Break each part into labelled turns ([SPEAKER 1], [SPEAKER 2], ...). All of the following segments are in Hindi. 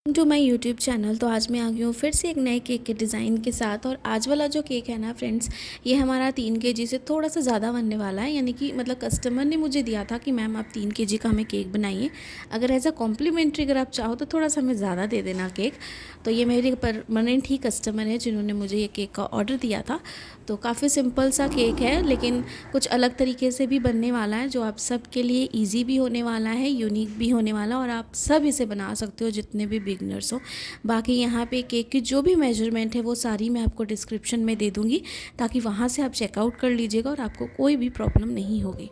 [SPEAKER 1] To my YouTube channel. तो आज मैं आ गई हूँ फिर से एक नए केक के डिज़ाइन के साथ। और आज वाला जो केक है ना फ्रेंड्स, ये हमारा 3 kg से थोड़ा सा ज़्यादा बनने वाला है। यानी कि मतलब कस्टमर ने मुझे दिया था कि मैम आप 3 kg का हमें केक बनाइए, अगर एज अ कॉम्प्लीमेंट्री अगर आप चाहो तो थोड़ा सा हमें ज़्यादा दे देना केक। तो ये मेरे परमानेंट ही कस्टमर है जिन्होंने मुझे ये केक का ऑर्डर दिया था। तो काफ़ी सिंपल सा केक है, लेकिन कुछ अलग तरीके से भी बनने वाला है, जो आप सब के लिए ईजी भी होने वाला है, यूनिक भी होने वाला, और आप सब इसे बना सकते हो जितने भी बिगनर्स हो। बाकी यहाँ पे केक की जो भी मेजरमेंट है वो सारी मैं आपको डिस्क्रिप्शन में दे दूँगी, ताकि वहाँ से आप चेकआउट कर लीजिएगा और आपको कोई भी प्रॉब्लम नहीं होगी।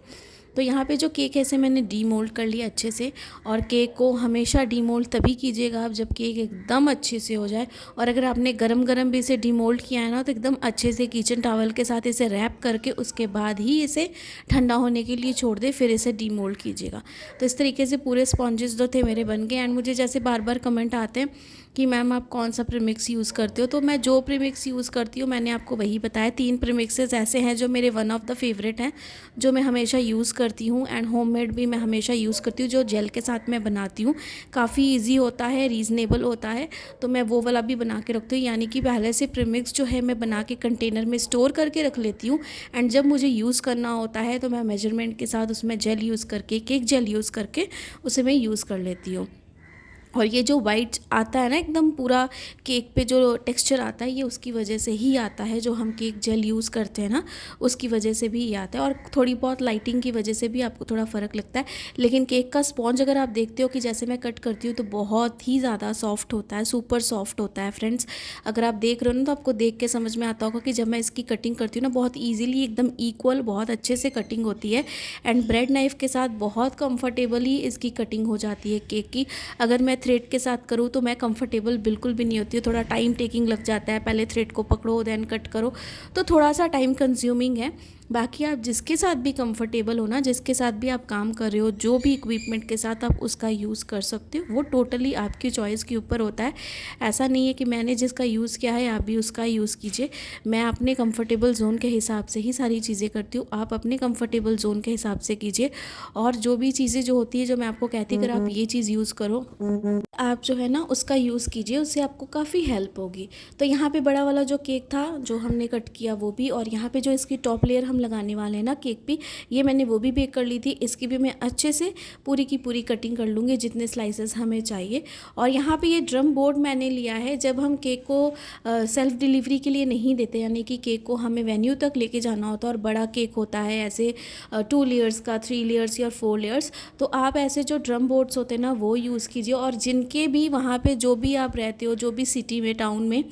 [SPEAKER 1] तो यहाँ पे जो केक है इसे मैंने डीमोल्ड कर लिया अच्छे से। और केक को हमेशा डीमोल्ड तभी कीजिएगा आप जब केक एकदम अच्छे से हो जाए। और अगर आपने गरम गरम भी इसे डीमोल्ड किया है ना, तो एकदम अच्छे से किचन टॉवल के साथ इसे रैप करके उसके बाद ही इसे ठंडा होने के लिए छोड़ दे, फिर इसे डीमोल्ड कीजिएगा। तो इस तरीके से पूरे स्पॉन्जेस जो थे मेरे बन गए। एंड मुझे जैसे बार बार कमेंट आते हैं कि मैम आप कौन सा प्रीमिक्स यूज़ करते हो, तो मैं जो प्रीमिक्स यूज़ करती हूँ मैंने आपको वही बताया। 3 प्रीमिक्सेस ऐसे हैं जो मेरे वन ऑफ द फेवरेट हैं, जो मैं हमेशा यूज़ करती हूँ। एंड होममेड भी मैं हमेशा यूज़ करती हूँ, जो जेल के साथ मैं बनाती हूँ। काफ़ी इजी होता है, रीज़नेबल होता है, तो मैं वो वाला भी बना के रखती हूँ। यानी कि पहले से प्रीमिक्स जो है मैं बना के कंटेनर में स्टोर करके रख लेती हूँ। एंड जब मुझे यूज़ करना होता है तो मैं मेजरमेंट के साथ उसमें जेल यूज़ करके, केक जेल यूज़ करके उसे मैं यूज़ कर लेती हूँ। और ये जो वाइट आता है ना एकदम पूरा केक पे जो टेक्सचर आता है, ये उसकी वजह से ही आता है, जो हम केक जेल यूज़ करते हैं ना उसकी वजह से भी ये आता है। और थोड़ी बहुत लाइटिंग की वजह से भी आपको थोड़ा फ़र्क लगता है। लेकिन केक का स्पॉन्ज अगर आप देखते हो कि जैसे मैं कट करती हूँ तो बहुत ही ज़्यादा सॉफ्ट होता है, सुपर सॉफ्ट होता है फ्रेंड्स। अगर आप देख रहे हो ना तो आपको देख के समझ में आता होगा कि जब मैं इसकी कटिंग करती हूँ ना, बहुत ईजिली एकदम इक्वल बहुत अच्छे से कटिंग होती है। एंड ब्रेड नाइफ़ के साथ बहुत कंफर्टेबली इसकी कटिंग हो जाती है केक की। अगर मैं थ्रेड के साथ करूँ तो मैं कंफर्टेबल बिल्कुल भी नहीं होती हूँ, थोड़ा टाइम टेकिंग लग जाता है, पहले थ्रेड को पकड़ो देन कट करो, तो थोड़ा सा टाइम कंज्यूमिंग है। बाकी आप जिसके साथ भी कंफर्टेबल हो ना, जिसके साथ भी आप काम कर रहे हो, जो भी इक्विपमेंट के साथ आप उसका यूज़ कर सकते हो, वो टोटली आपकी चॉइस के ऊपर होता है। ऐसा नहीं है कि मैंने जिसका यूज़ किया है आप भी उसका यूज़ कीजिए। मैं अपने कंफर्टेबल जोन के हिसाब से ही सारी चीज़ें करती हूँ, आप अपने कंफर्टेबल जोन के हिसाब से कीजिए। और जो भी चीज़ें जो होती है, जो मैं आपको कहती अगर आप ये चीज़ यूज़ करो, आप जो है ना उसका यूज़ कीजिए, उससे आपको काफ़ी हेल्प होगी। तो यहाँ पे बड़ा वाला जो केक था जो हमने कट किया वो भी, और यहाँ पे जो इसकी टॉप लेयर हम लगाने वाले हैं ना केक पे, ये मैंने वो भी बेक कर ली थी। इसकी भी मैं अच्छे से पूरी की पूरी कटिंग कर लूँगी जितने स्लाइसेस हमें चाहिए। और यहाँ पे ये ड्रम बोर्ड मैंने लिया है, जब हम केक को सेल्फ डिलीवरी के लिए नहीं देते, यानी कि केक को हमें वेन्यू तक लेके जाना होता है और बड़ा केक होता है ऐसे 2 लेयर्स का, 3 लेयर्स या 4 लेयर्स, तो आप ऐसे जो ड्रम बोर्ड्स होते हैं ना वो यूज़ कीजिए। और जिनके भी वहाँ पे जो भी आप रहते हो, जो भी सिटी में, टाउन में,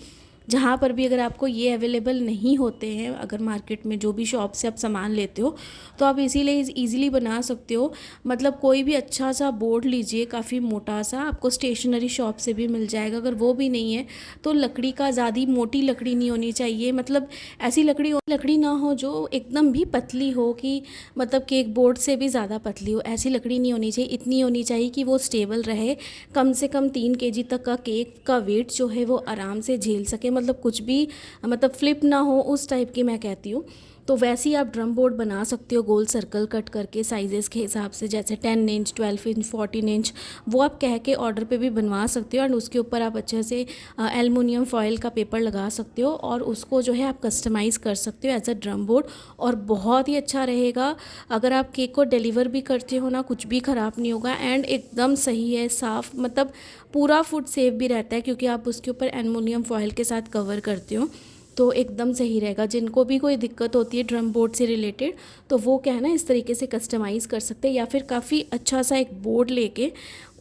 [SPEAKER 1] जहाँ पर भी अगर आपको ये अवेलेबल नहीं होते हैं, अगर मार्केट में जो भी शॉप से आप सामान लेते हो, तो आप इसीलिए ईज़िली बना सकते हो। मतलब कोई भी अच्छा सा बोर्ड लीजिए, काफ़ी मोटा सा, आपको स्टेशनरी शॉप से भी मिल जाएगा। अगर वो भी नहीं है तो लकड़ी का, ज़्यादा मोटी लकड़ी नहीं होनी चाहिए, मतलब ऐसी लकड़ी ना हो जो एकदम भी पतली हो कि मतलब केक बोर्ड से भी ज़्यादा पतली हो, ऐसी लकड़ी नहीं होनी चाहिए। इतनी होनी चाहिए कि वो स्टेबल रहे, कम से कम 3 kg तक का केक का वेट जो है वो आराम से झेल सके, मतलब कुछ भी मतलब फ्लिप ना हो, उस टाइप की मैं कहती हूँ। तो वैसे ही आप ड्रम बोर्ड बना सकते हो, गोल सर्कल कट करके साइजेस के हिसाब से, जैसे 10 इंच, 12 इंच, 14 इंच, वो आप कह के ऑर्डर पे भी बनवा सकते हो। एंड उसके ऊपर आप अच्छे से एल्युमिनियम फॉयल का पेपर लगा सकते हो और उसको जो है आप कस्टमाइज़ कर सकते हो एज अ ड्रम बोर्ड, और बहुत ही अच्छा रहेगा। अगर आप केक को डिलीवर भी करते हो ना, कुछ भी ख़राब नहीं होगा एंड एकदम सही है, साफ़, मतलब पूरा फूड सेफ भी रहता है क्योंकि आप उसके ऊपर एल्युमिनियम फॉयल के साथ कवर करते हो, तो एकदम सही रहेगा। जिनको भी कोई दिक्कत होती है ड्रम बोर्ड से रिलेटेड, तो वो क्या है ना इस तरीके से कस्टमाइज़ कर सकते हैं, या फिर काफ़ी अच्छा सा एक बोर्ड लेके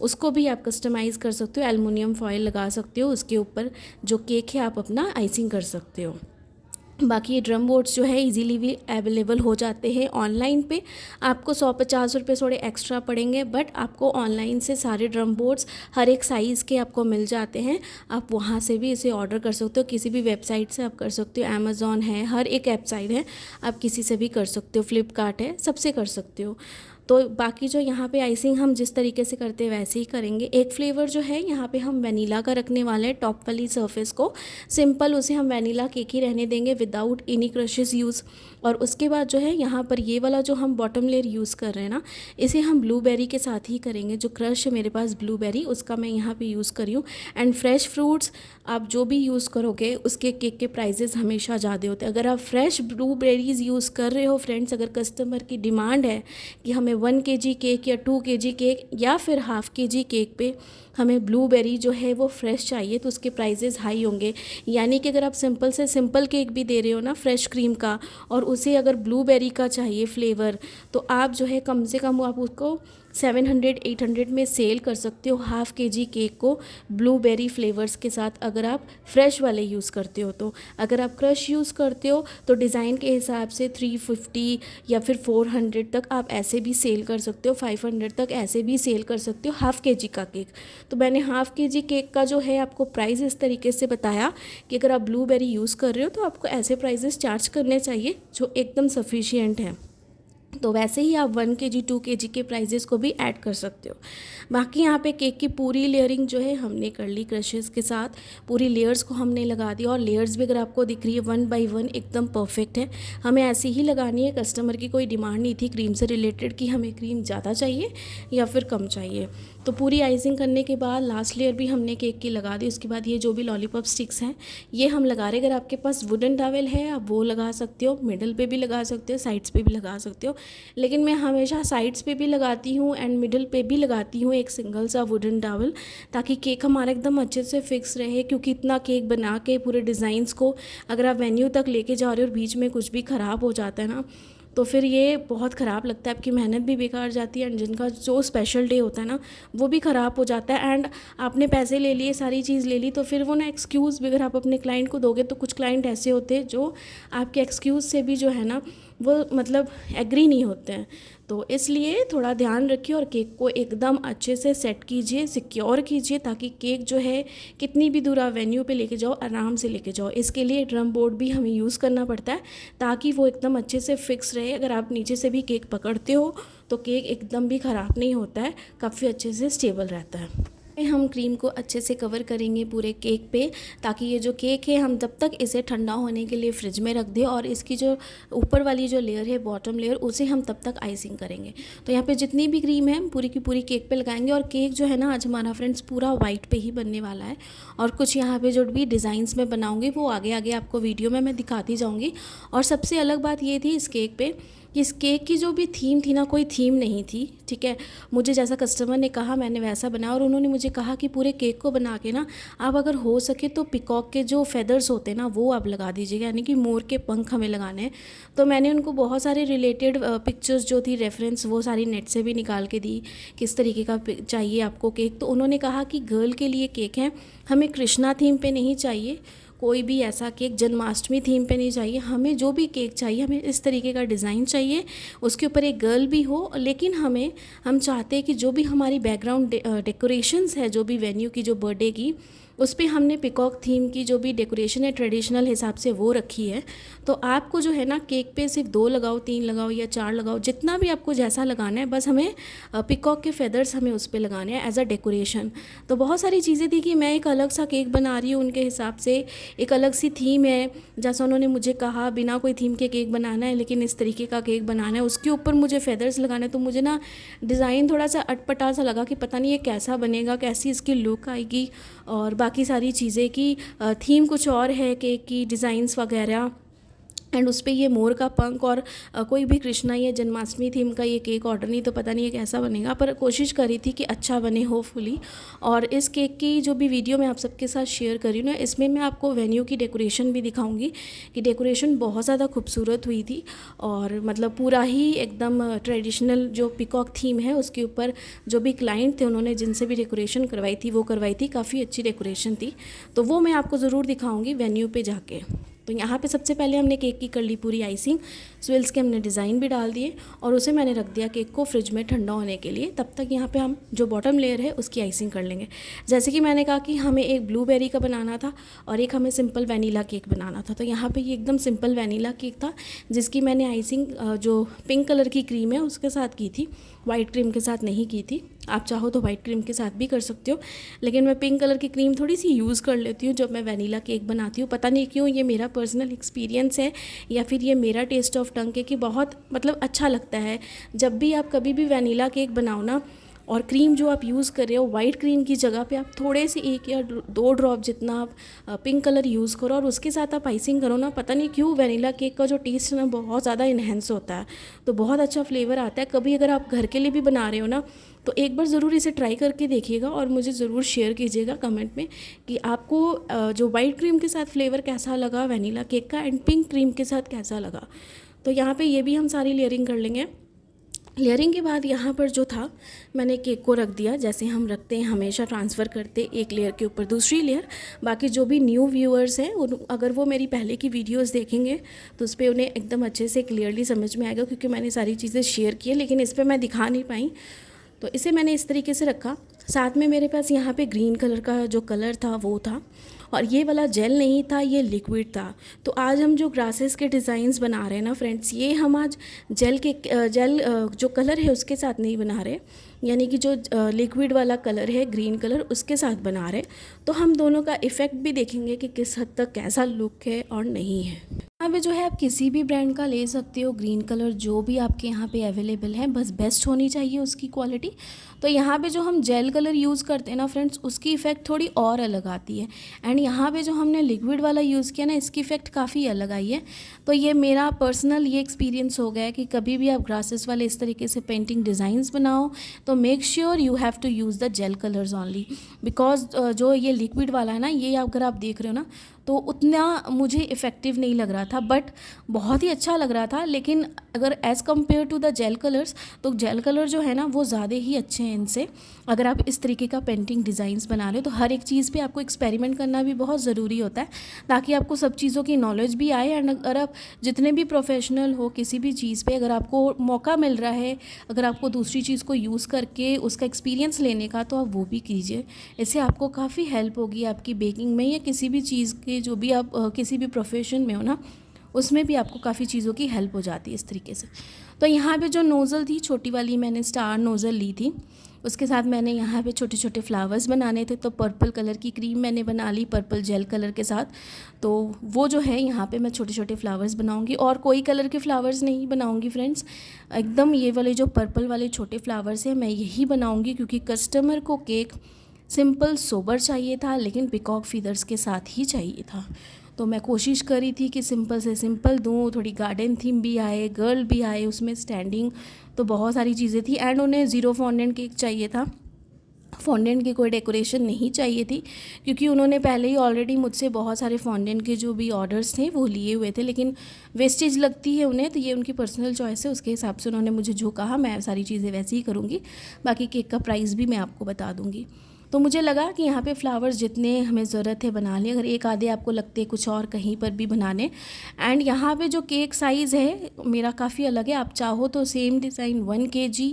[SPEAKER 1] उसको भी आप कस्टमाइज़ कर सकते हो, एल्युमिनियम फॉयल लगा सकते हो, उसके ऊपर जो केक है आप अपना आइसिंग कर सकते हो। बाकी ये ड्रम बोर्ड्स जो है इजीली भी अवेलेबल हो जाते हैं ऑनलाइन पे। आपको 150 रुपये थोड़े एक्स्ट्रा पड़ेंगे, बट आपको ऑनलाइन से सारे ड्रम बोर्ड्स हर एक साइज़ के आपको मिल जाते हैं। आप वहाँ से भी इसे ऑर्डर कर सकते हो, किसी भी वेबसाइट से आप कर सकते हो, अमेज़ॉन है, हर एक वेबसाइट है, आप किसी से भी कर सकते हो, फ्लिपकार्ट है, सबसे कर सकते हो। तो बाकी जो यहाँ पे आइसिंग हम जिस तरीके से करते हैं वैसे ही करेंगे। एक फ्लेवर जो है यहाँ पे हम वनीला का रखने वाले हैं, टॉप वाली सरफेस को सिंपल उसे हम वनीला केक ही रहने देंगे विदाउट एनी क्रशेस यूज़। और उसके बाद जो है यहाँ पर ये वाला जो हम बॉटम लेयर यूज़ कर रहे हैं ना, इसे हम ब्लूबेरी के साथ ही करेंगे। जो क्रश है मेरे पास ब्लूबेरी, उसका मैं यहाँ पे यूज़ कर रही हूँ। एंड फ्रेश फ्रूट्स आप जो भी यूज़ करोगे उसके केक के प्राइजेस हमेशा ज़्यादा होते हैं। अगर आप फ्रेश ब्लूबेरीज़ यूज़ कर रहे हो फ्रेंड्स, अगर कस्टमर की डिमांड है कि हमें 1 kg केक या 2 kg केक या फिर हाफ़ kg केक पे हमें ब्लूबेरी जो है वो फ्रेश चाहिए, तो उसके प्राइजेस हाई होंगे। यानी कि अगर आप सिंपल से सिंपल केक भी दे रहे हो ना फ्रेश क्रीम का, और उसे अगर ब्लूबेरी का चाहिए फ्लेवर, तो आप जो है कम से कम आप उसको 700-800 में सेल कर सकते हो हाफ़ kg केक को ब्लूबेरी फ्लेवर्स के साथ, अगर आप फ्रेश वाले यूज़ करते हो। तो अगर आप क्रश यूज़ करते हो तो डिज़ाइन के हिसाब से 350 या फिर 400 तक आप ऐसे भी सेल कर सकते हो, 500 तक ऐसे भी सेल कर सकते हो हाफ़ kg का केक। तो मैंने हाफ़ kg केक का जो है आपको प्राइस इस तरीके से बताया कि अगर आप ब्लूबेरी यूज़ कर रहे हो तो आपको ऐसे प्राइजेस चार्ज करने चाहिए जो एकदम सफिशिएंट हैं। तो वैसे ही आप 1 kg 2 kg के प्राइजेस को भी ऐड कर सकते हो। बाकी यहाँ पे केक की पूरी लेयरिंग जो है हमने कर ली क्रशेस के साथ, पूरी लेयर्स को हमने लगा दिया। और लेयर्स भी अगर आपको दिख रही है 1 by 1 एकदम परफेक्ट है, हमें ऐसी ही लगानी है। कस्टमर की कोई डिमांड नहीं थी क्रीम से रिलेटेड कि हमें क्रीम ज़्यादा चाहिए या फिर कम चाहिए। तो पूरी आइसिंग करने के बाद लास्ट लेयर भी हमने केक की लगा दी। उसके बाद ये जो भी लॉलीपॉप स्टिक्स हैं ये हम लगा रहे हैं। अगर आपके पास वुडन टॉवेल है आप वो लगा सकते हो, मिडल पे भी लगा सकते हो, साइड्स पे भी लगा सकते हो, लेकिन मैं हमेशा साइड्स पे भी लगाती हूँ एंड मिडल पे भी लगाती हूँ एक सिंगल सा वुडन टॉवेल, ताकि केक हमारा एकदम अच्छे से फिक्स रहे। क्योंकि इतना केक बना के पूरे डिज़ाइंस को अगर आप वेन्यू तक लेके जा रहे हो और बीच में कुछ भी ख़राब हो जाता है ना, तो फिर ये बहुत ख़राब लगता है, आपकी मेहनत भी बेकार जाती है एंड जिनका जो स्पेशल डे होता है ना वो भी ख़राब हो जाता है। एंड आपने पैसे ले लिए, सारी चीज़ ले ली, तो फिर वो ना एक्सक्यूज़ भी अगर आप अपने क्लाइंट को दोगे, तो कुछ क्लाइंट ऐसे होते हैं जो आपके एक्सक्यूज़ से भी जो है ना वो मतलब एग्री नहीं होते हैं। तो इसलिए थोड़ा ध्यान रखिए और केक को एकदम अच्छे से सेट कीजिए, सिक्योर कीजिए, ताकि केक जो है कितनी भी दूर आप वेन्यू पे लेके जाओ आराम से लेके जाओ। इसके लिए ड्रम बोर्ड भी हमें यूज़ करना पड़ता है ताकि वो एकदम अच्छे से फिक्स रहे। अगर आप नीचे से भी केक पकड़ते हो तो केक एकदम भी ख़राब नहीं होता है, काफ़ी अच्छे से स्टेबल रहता है। हम क्रीम को अच्छे से कवर करेंगे पूरे केक पे, ताकि ये जो केक है हम तब तक इसे ठंडा होने के लिए फ्रिज में रख दें, और इसकी जो ऊपर वाली जो लेयर है बॉटम लेयर उसे हम तब तक आइसिंग करेंगे। तो यहाँ पे जितनी भी क्रीम है पूरी की पूरी केक पे लगाएंगे। और केक जो है ना आज हमारा फ्रेंड्स पूरा वाइट पे ही बनने वाला है, और कुछ यहाँ पे जो भी डिज़ाइंस में बनाऊँगी वो आगे आगे आपको वीडियो में मैं दिखाती जाऊँगी। और सबसे अलग बात ये थी इस केक पे कि इस केक की जो भी थीम थी ना, कोई थीम नहीं थी, ठीक है। मुझे जैसा कस्टमर ने कहा मैंने वैसा बनाया, और उन्होंने मुझे कहा कि पूरे केक को बना के ना आप अगर हो सके तो पिकॉक के जो फेदर्स होते हैं ना वो आप लगा दीजिएगा, यानी कि मोर के पंख हमें लगाने हैं। तो मैंने उनको बहुत सारे रिलेटेड पिक्चर्स जो थी रेफरेंस वो सारी नेट से भी निकाल के दी, किस तरीके का चाहिए आपको केक। तो उन्होंने कहा कि गर्ल के लिए केक है, हमें कृष्णा थीम पे नहीं चाहिए, कोई भी ऐसा केक जन्माष्टमी थीम पे नहीं चाहिए, हमें जो भी केक चाहिए हमें इस तरीके का डिज़ाइन चाहिए, उसके ऊपर एक गर्ल भी हो। लेकिन हम चाहते हैं कि जो भी हमारी बैकग्राउंड डेकोरेशंस है, जो भी वेन्यू की जो बर्थडे की, उस पर हमने पिकॉक थीम की जो भी डेकोरेशन है ट्रेडिशनल हिसाब से वो रखी है। तो आपको जो है ना केक पे सिर्फ 2 लगाओ, 3 लगाओ या 4 लगाओ, जितना भी आपको जैसा लगाना है, बस हमें पिकॉक के फेदर्स हमें उस पर लगाने हैं एज अ डेकोरेशन। तो बहुत सारी चीज़ें थी कि मैं एक अलग सा केक बना रही हूँ उनके हिसाब से, एक अलग सी थीम है, जैसा उन्होंने मुझे कहा बिना कोई थीम के केक बनाना है लेकिन इस तरीके का केक बनाना है, उसके ऊपर मुझे फेदर्स लगाना है। तो मुझे ना डिज़ाइन थोड़ा सा अटपटा सा लगा कि पता नहीं ये कैसा बनेगा, कैसी इसकी लुक आएगी, और बाकी सारी चीज़ें की थीम कुछ और है केक की डिज़ाइंस वगैरह, एंड उस पर ये मोर का पंख और कोई भी कृष्णा या जन्माष्टमी थीम का ये केक ऑर्डर नहीं, तो पता नहीं ये कैसा बनेगा, पर कोशिश करी थी कि अच्छा बने होपफुली। और इस केक की जो भी वीडियो मैं आप सबके साथ शेयर कर रही हूँ ना, इसमें मैं आपको वेन्यू की डेकोरेशन भी दिखाऊंगी कि डेकोरेशन बहुत ज़्यादा खूबसूरत हुई थी, और मतलब पूरा ही एकदम ट्रेडिशनल जो पिकॉक थीम है उसके ऊपर जो भी क्लाइंट थे उन्होंने जिनसे भी डेकोरेशन करवाई थी वो करवाई थी, काफ़ी अच्छी डेकोरेशन थी। तो वो मैं आपको ज़रूर दिखाऊँगी वेन्यू पर जाके। तो यहाँ पे सबसे पहले हमने केक की कर ली पूरी आइसिंग, स्विल्स के हमने डिज़ाइन भी डाल दिए और उसे मैंने रख दिया केक को फ्रिज में ठंडा होने के लिए। तब तक यहाँ पे हम जो बॉटम लेयर है उसकी आइसिंग कर लेंगे। जैसे कि मैंने कहा कि हमें एक ब्लूबेरी का बनाना था और एक हमें सिंपल वनीला केक बनाना था। तो यहाँ पे ये एकदम सिंपल वनीला केक था जिसकी मैंने आइसिंग जो पिंक कलर की क्रीम है उसके साथ की थी, वाइट क्रीम के साथ नहीं की थी। आप चाहो तो वाइट क्रीम के साथ भी कर सकते हो, लेकिन मैं पिंक कलर की क्रीम थोड़ी सी यूज़ कर लेती हूँ जब मैं वनीला केक बनाती हूँ। पता नहीं क्यों, ये मेरा पर्सनल एक्सपीरियंस है या फिर ये मेरा टेस्ट ऑफ टंग है कि बहुत मतलब अच्छा लगता है जब भी आप कभी भी वनीला केक बनाओ ना, और क्रीम जो आप यूज़ कर रहे हो वाइट क्रीम की जगह पे आप थोड़े से 1 या 2 ड्रॉप जितना आप पिंक कलर यूज़ करो और उसके साथ आप आइसिंग करो ना, पता नहीं क्यों वनीला केक का जो टेस्ट है ना बहुत ज़्यादा इन्हेंस होता है, तो बहुत अच्छा फ्लेवर आता है। कभी अगर आप घर के लिए भी बना रहे हो ना तो एक बार ज़रूर इसे ट्राई करके देखिएगा और मुझे ज़रूर शेयर कीजिएगा कमेंट में कि आपको जो वाइट क्रीम के साथ फ्लेवर कैसा लगा वनीला केक का एंड पिंक क्रीम के साथ कैसा लगा। तो यहाँ पे ये भी हम सारी लेयरिंग कर लेंगे। लेयरिंग के बाद यहाँ पर जो था मैंने केक को रख दिया जैसे हम रखते हैं हमेशा, ट्रांसफ़र करते एक लेयर के ऊपर दूसरी लेयर। बाकी जो भी न्यू व्यूअर्स हैं अगर वो मेरी पहले की वीडियोस देखेंगे तो उस पर उन्हें एकदम अच्छे से क्लियरली समझ में आएगा, क्योंकि मैंने सारी चीज़ें शेयर की है लेकिन इस पर मैं दिखा नहीं पाई। तो इसे मैंने इस तरीके से रखा। साथ में मेरे पास यहाँ पे ग्रीन कलर का जो कलर था वो था, और ये वाला जेल नहीं था, ये लिक्विड था। तो आज हम जो ग्रासेस के डिज़ाइंस बना रहे हैं ना फ्रेंड्स, ये हम आज जेल जो कलर है उसके साथ नहीं बना रहे, यानी कि जो लिक्विड वाला कलर है ग्रीन कलर उसके साथ बना रहे। तो हम दोनों का इफ़ेक्ट भी देखेंगे कि किस हद तक कैसा लुक है और नहीं है। यहाँ पे जो है आप किसी भी ब्रांड का ले सकते हो, ग्रीन कलर जो भी आपके यहाँ पे अवेलेबल है, बस बेस्ट होनी चाहिए उसकी क्वालिटी। तो यहाँ पे जो हम जेल कलर यूज़ करते हैं ना फ्रेंड्स, उसकी इफ़ेक्ट थोड़ी और अलग आती है। एंड यहाँ पे जो हमने लिक्विड वाला यूज़ किया ना, इसकी इफ़ेक्ट काफ़ी अलग आई है। तो ये मेरा पर्सनल ये एक्सपीरियंस हो गया है कि कभी भी आप ग्रासेस वाले इस तरीके से पेंटिंग डिज़ाइंस बनाओ तो make sure you have to use the gel colours only, because जो ये लिक्विड वाला है ना, ये अगर आप देख रहे हो ना तो उतना मुझे इफ़ेक्टिव नहीं लग रहा था, बट बहुत ही अच्छा लग रहा था। लेकिन अगर as compare to the gel colours, तो जेल कलर जो है ना वो ज़्यादा ही अच्छे हैं इनसे। अगर आप इस तरीके का पेंटिंग डिज़ाइंस बना रहे हो तो हर एक चीज़ पे आपको एक्सपेरिमेंट करना भी बहुत ज़रूरी होता है, ताकि आपको सब चीज़ों की नॉलेज भी आए। एंड अगर आप जितने भी प्रोफेशनल हो किसी भी चीज़ पे, अगर आपको मौका मिल रहा है, अगर आपको दूसरी चीज़ को यूज़ करके उसका एक्सपीरियंस लेने का, तो आप वो भी कीजिए। इससे आपको काफ़ी हेल्प होगी आपकी बेकिंग में या किसी भी चीज़ के, जो भी आप किसी भी प्रोफेशन में हो ना, उसमें भी आपको काफ़ी चीज़ों की हेल्प हो जाती है इस तरीके से। तो यहाँ पे जो नोज़ल थी छोटी वाली, मैंने स्टार नोज़ल ली थी, उसके साथ मैंने यहाँ पे छोटे छोटे फ्लावर्स बनाने थे। तो पर्पल कलर की क्रीम मैंने बना ली पर्पल जेल कलर के साथ। तो वो जो है यहाँ पे मैं छोटे छोटे फ्लावर्स बनाऊँगी और कोई कलर के फ्लावर्स नहीं बनाऊँगी फ्रेंड्स, एकदम ये वाले जो पर्पल वाले छोटे फ्लावर्स हैं मैं यही बनाऊँगी, क्योंकि कस्टमर को केक सिंपल सोबर चाहिए था लेकिन पिकॉक फीदर्स के साथ ही चाहिए था। तो मैं कोशिश करी थी कि सिंपल से सिंपल दूँ, थोड़ी गार्डन थीम भी आए, गर्ल भी आए उसमें स्टैंडिंग, तो बहुत सारी चीज़ें थी। एंड उन्हें ज़ीरो फॉन्डेंट केक चाहिए था, फॉन्डेंट की कोई डेकोरेशन नहीं चाहिए थी, क्योंकि उन्होंने पहले ही ऑलरेडी मुझसे बहुत सारे फॉन्डेंट के जो भी ऑर्डर्स थे वो लिए हुए थे, लेकिन वेस्टेज लगती है उन्हें, तो ये उनकी पर्सनल चॉइस है। उसके हिसाब से उन्होंने मुझे जो कहा मैं सारी चीज़ें वैसे ही करूँगी। बाकी केक का प्राइस भी मैं आपको बता दूँगी। तो मुझे लगा कि यहाँ पे फ्लावर्स जितने हमें ज़रूरत है बना लें, अगर एक आधे आपको लगते हैं कुछ और कहीं पर भी बनाने। एंड यहाँ पे जो केक साइज़ है मेरा काफ़ी अलग है, आप चाहो तो same design 1 kg,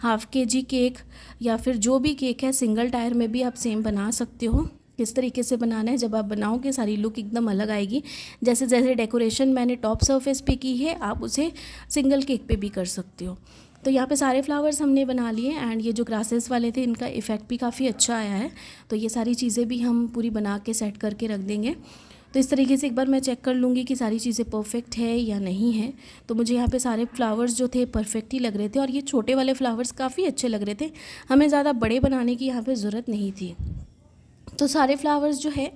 [SPEAKER 1] half kg cake या फिर जो भी केक है सिंगल टायर में भी आप सेम बना सकते हो। किस तरीके से बनाना है, जब आप बनाओगे सारी लुक एकदम अलग आएगी। जैसे जैसे डेकोरेशन मैंने टॉप सरफेस पे की है, आप उसे सिंगल केक पे भी कर सकते हो। तो यहाँ पे सारे फ्लावर्स हमने बना लिए एंड ये जो ग्रासेस वाले थे इनका इफ़ेक्ट भी काफ़ी अच्छा आया है। तो ये सारी चीज़ें भी हम पूरी बना के सेट करके रख देंगे। तो इस तरीके से एक बार मैं चेक कर लूँगी कि सारी चीज़ें परफेक्ट है या नहीं है। तो मुझे यहाँ पे सारे फ्लावर्स जो थे परफेक्ट ही लग रहे थे और ये छोटे वाले फ्लावर्स काफ़ी अच्छे लग रहे थे, हमें ज़्यादा बड़े बनाने की यहाँ पे ज़रूरत नहीं थी। तो सारे फ्लावर्स जो है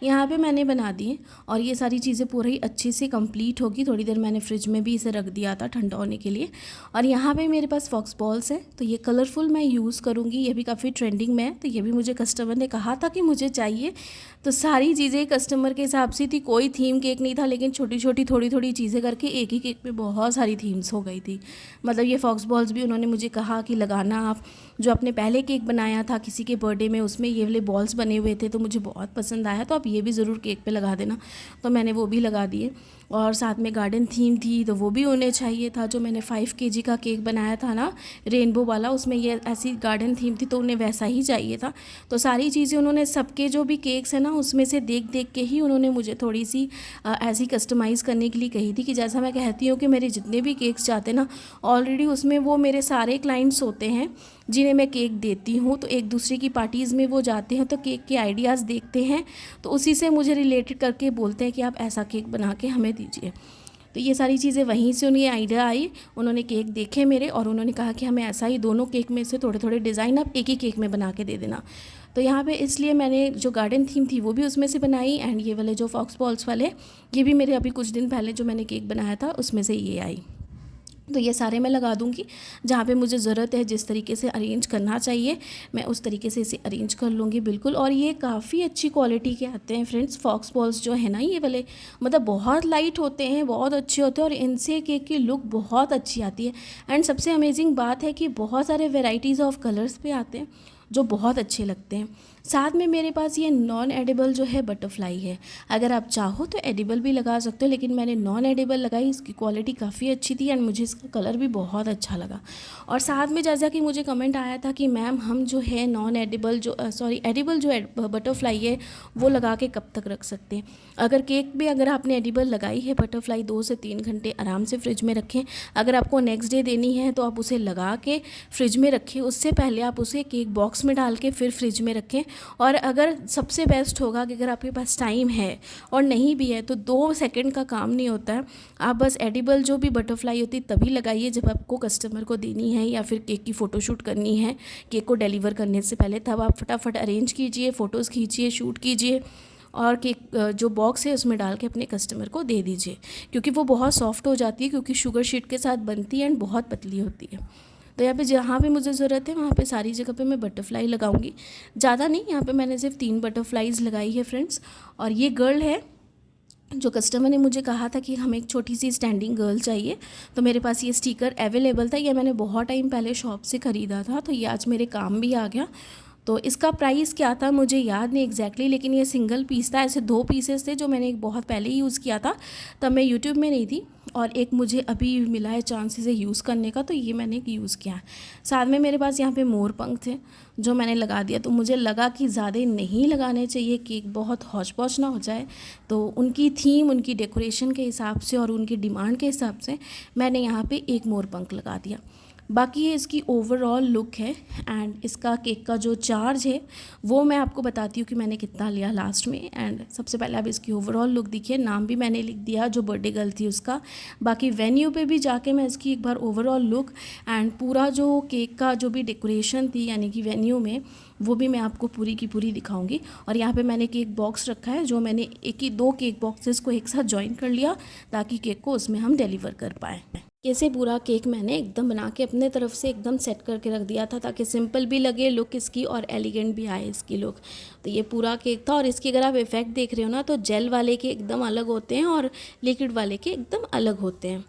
[SPEAKER 1] यहाँ पे मैंने बना दिए और ये सारी चीज़ें पूरी अच्छे से कंप्लीट होगी। थोड़ी देर मैंने फ्रिज में भी इसे रख दिया था ठंडा होने के लिए। और यहाँ पे मेरे पास फॉक्स बॉल्स है, तो ये कलरफुल मैं यूज़ करूँगी, ये भी काफ़ी ट्रेंडिंग में है। तो ये भी मुझे कस्टमर ने कहा था कि मुझे चाहिए, तो सारी चीज़ें कस्टमर के हिसाब से थी। कोई थीम केक नहीं था, लेकिन छोटी छोटी थोड़ी थोड़ी चीज़ें करके एक ही केक में बहुत सारी थीम्स हो गई थी। मतलब ये फॉक्स बॉल्स भी उन्होंने मुझे कहा कि लगाना आप, जो आपने पहले केक बनाया था किसी के बर्थडे में उसमें ये वाले बॉल्स बने हुए थे तो मुझे बहुत पसंद आया, तो आप ये भी ज़रूर केक पे लगा देना। तो मैंने वो भी लगा दिए। और साथ में गार्डन थीम थी तो वो भी उन्हें चाहिए था। जो मैंने 5 केजी का केक बनाया था ना रेनबो वाला, उसमें ये ऐसी गार्डन थीम थी तो उन्हें वैसा ही चाहिए था। तो सारी चीज़ें उन्होंने, सबके जो भी केक्स हैं ना उसमें से देख देख के ही उन्होंने मुझे थोड़ी सी ऐसी कस्टमाइज़ करने के लिए कही थी कि जैसा मैं कहती हूँ कि मेरे जितने भी केक्स जाते ना ऑलरेडी उसमें वो मेरे सारे क्लाइंट्स होते हैं जिन्हें मैं केक देती हूँ। तो एक दूसरे की पार्टीज़ में वो जाते हैं तो केक के आइडियाज़ देखते हैं, तो उसी से मुझे रिलेटेड करके बोलते हैं कि आप ऐसा केक बना के हमें दीजिए। तो ये सारी चीज़ें वहीं से उन्हें आइडिया आई। उन्होंने केक देखे मेरे और उन्होंने कहा कि हमें ऐसा ही दोनों केक में से थोड़े थोड़े डिज़ाइन आप एक ही केक में बना के दे देना। तो यहाँ पे इसलिए मैंने जो गार्डन थीम थी वो भी उसमें से बनाई, एंड ये वाले जो फॉक्स बॉल्स वाले, ये भी मेरे अभी कुछ दिन पहले जो मैंने केक बनाया था उसमें से ये आई। तो ये सारे मैं लगा दूँगी, जहाँ पे मुझे ज़रूरत है जिस तरीके से अरेंज करना चाहिए मैं उस तरीके से इसे अरेंज कर लूँगी बिल्कुल। और ये काफ़ी अच्छी क्वालिटी के आते हैं फ्रेंड्स, फॉक्स बॉल्स जो है ना ये वाले, मतलब बहुत लाइट होते हैं, बहुत अच्छे होते हैं और इनसे केक की लुक बहुत अच्छी आती है। एंड सबसे अमेजिंग बात है कि बहुत सारे वेराइटीज़ ऑफ कलर्स पे आते हैं जो बहुत अच्छे लगते हैं। साथ में मेरे पास ये नॉन एडिबल जो है बटरफ्लाई है, अगर आप चाहो तो एडिबल भी लगा सकते हो, लेकिन मैंने नॉन एडिबल लगाई, इसकी क्वालिटी काफ़ी अच्छी थी एंड मुझे इसका कलर भी बहुत अच्छा लगा। और साथ में जैसा कि मुझे कमेंट आया था कि मैम हम जो है नॉन एडिबल जो एडिबल जो बटरफ्लाई है वो लगा के कब तक रख सकते हैं। अगर केक भी अगर आपने एडिबल लगाई है बटरफ्लाई 2 से 3 घंटे आराम से फ्रिज में रखें। अगर आपको नेक्स्ट डे देनी है तो आप उसे लगा के फ्रिज में रखें, उससे पहले आप उसे केक बॉक्स में डाल के फिर फ्रिज में रखें। और अगर सबसे बेस्ट होगा कि अगर आपके पास टाइम है और नहीं भी है तो 2 सेकंड का काम नहीं होता है, आप बस एडिबल जो भी बटरफ्लाई होती है तभी लगाइए जब आपको कस्टमर को देनी है या फिर केक की फ़ोटोशूट करनी है केक को डिलीवर करने से पहले। तब आप फटाफट अरेंज कीजिए, फ़ोटोज़ खींचिए, शूट कीजिए और केक जो बॉक्स है उसमें डाल के अपने कस्टमर को दे दीजिए, क्योंकि वो बहुत सॉफ्ट हो जाती है, क्योंकि शुगर शीट के साथ बनती है एंड बहुत पतली होती है। तो यहाँ पे जहाँ पे मुझे ज़रूरत है वहाँ पे सारी जगह पे मैं बटरफ्लाई लगाऊंगी, ज़्यादा नहीं। यहाँ पे मैंने सिर्फ 3 बटरफ्लाईज़ लगाई है फ्रेंड्स। और ये गर्ल है जो कस्टमर ने मुझे कहा था कि हमें एक छोटी सी स्टैंडिंग गर्ल चाहिए, तो मेरे पास ये स्टिकर अवेलेबल था। ये मैंने बहुत टाइम पहले शॉप से ख़रीदा था, तो ये आज मेरे काम भी आ गया। तो इसका प्राइस क्या था मुझे याद नहीं एग्जैक्टली, लेकिन ये सिंगल पीस था, ऐसे 2 पीसेस थे जो मैंने एक बहुत पहले ही यूज़ किया था, तब मैं यूट्यूब में नहीं थी, और एक मुझे अभी मिला है चांस इसे यूज़ करने का, तो ये मैंने एक यूज़ किया है। साथ में मेरे पास यहाँ पे मोर पंख थे जो मैंने लगा दिया। तो मुझे लगा कि ज़्यादा नहीं लगाने चाहिए, केक बहुत हौच पौच ना हो जाए, तो उनकी थीम, उनकी डेकोरेशन के हिसाब से और उनकी डिमांड के हिसाब से मैंने यहाँ पे एक मोर पंख लगा दिया। बाकी ये इसकी ओवरऑल लुक है। एंड इसका केक का जो चार्ज है वो मैं आपको बताती हूँ कि मैंने कितना लिया लास्ट में। एंड सबसे पहले आप इसकी ओवरऑल लुक देखिए, नाम भी मैंने लिख दिया जो बर्थडे गर्ल थी उसका। बाकी वेन्यू पे भी जाके मैं इसकी एक बार ओवरऑल लुक एंड पूरा जो केक का जो भी डेकोरेशन थी यानी कि वेन्यू में, वो भी मैं आपको पूरी की पूरी दिखाऊंगी। और यहाँ पे मैंने केक बॉक्स रखा है जो मैंने 2 केक बॉक्सेस को एक साथ ज्वाइन कर लिया ताकि केक को उसमें हम डिलीवर कर पाएँ। कैसे पूरा केक मैंने एकदम बना के अपने तरफ से एकदम सेट करके रख दिया था ताकि सिंपल भी लगे लुक इसकी और एलिगेंट भी आए इसकी लुक। तो ये पूरा केक था। और इसकी अगर आप इफ़ेक्ट देख रहे हो ना तो जेल वाले के एकदम अलग होते हैं और लिक्विड वाले के एकदम अलग होते हैं।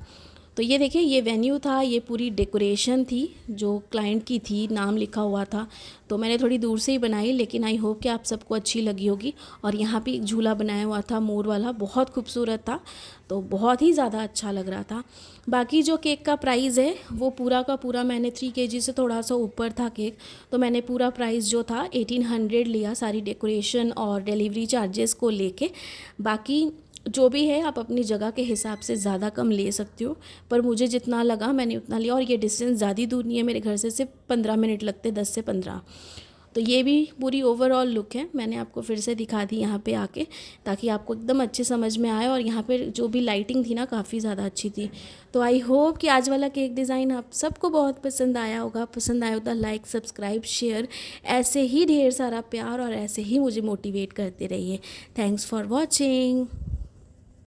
[SPEAKER 1] तो ये देखिए, ये वेन्यू था, ये पूरी डेकोरेशन थी जो क्लाइंट की थी, नाम लिखा हुआ था। तो मैंने थोड़ी दूर से ही बनाई, लेकिन आई होप कि आप सबको अच्छी लगी होगी। और यहाँ पे एक झूला बनाया हुआ था मोर वाला, बहुत खूबसूरत था, तो बहुत ही ज़्यादा अच्छा लग रहा था। बाकी जो केक का प्राइस है वो पूरा का पूरा, मैंने 3 kg से थोड़ा सा ऊपर था केक, तो मैंने पूरा प्राइस जो था 1800 लिया, सारी डेकोरेशन और डिलीवरी चार्जेस को लेके। बाकी जो भी है आप अपनी जगह के हिसाब से ज़्यादा कम ले सकते हो, पर मुझे जितना लगा मैंने उतना लिया। और ये डिस्टेंस ज़्यादा दूर नहीं है, मेरे घर से सिर्फ 15 मिनट लगते, 10 से 15। तो ये भी पूरी ओवरऑल लुक है, मैंने आपको फिर से दिखा दी यहाँ पे आके, ताकि आपको एकदम अच्छे समझ में आए। और यहाँ पे जो भी लाइटिंग थी ना काफ़ी ज़्यादा अच्छी थी। तो आई होप कि आज वाला केक डिज़ाइन आप सबको बहुत पसंद आया होगा। पसंद आया होगा लाइक, सब्सक्राइब, शेयर, ऐसे ही ढेर सारा प्यार और ऐसे ही मुझे मोटिवेट करते रहिए। Thanks for watching.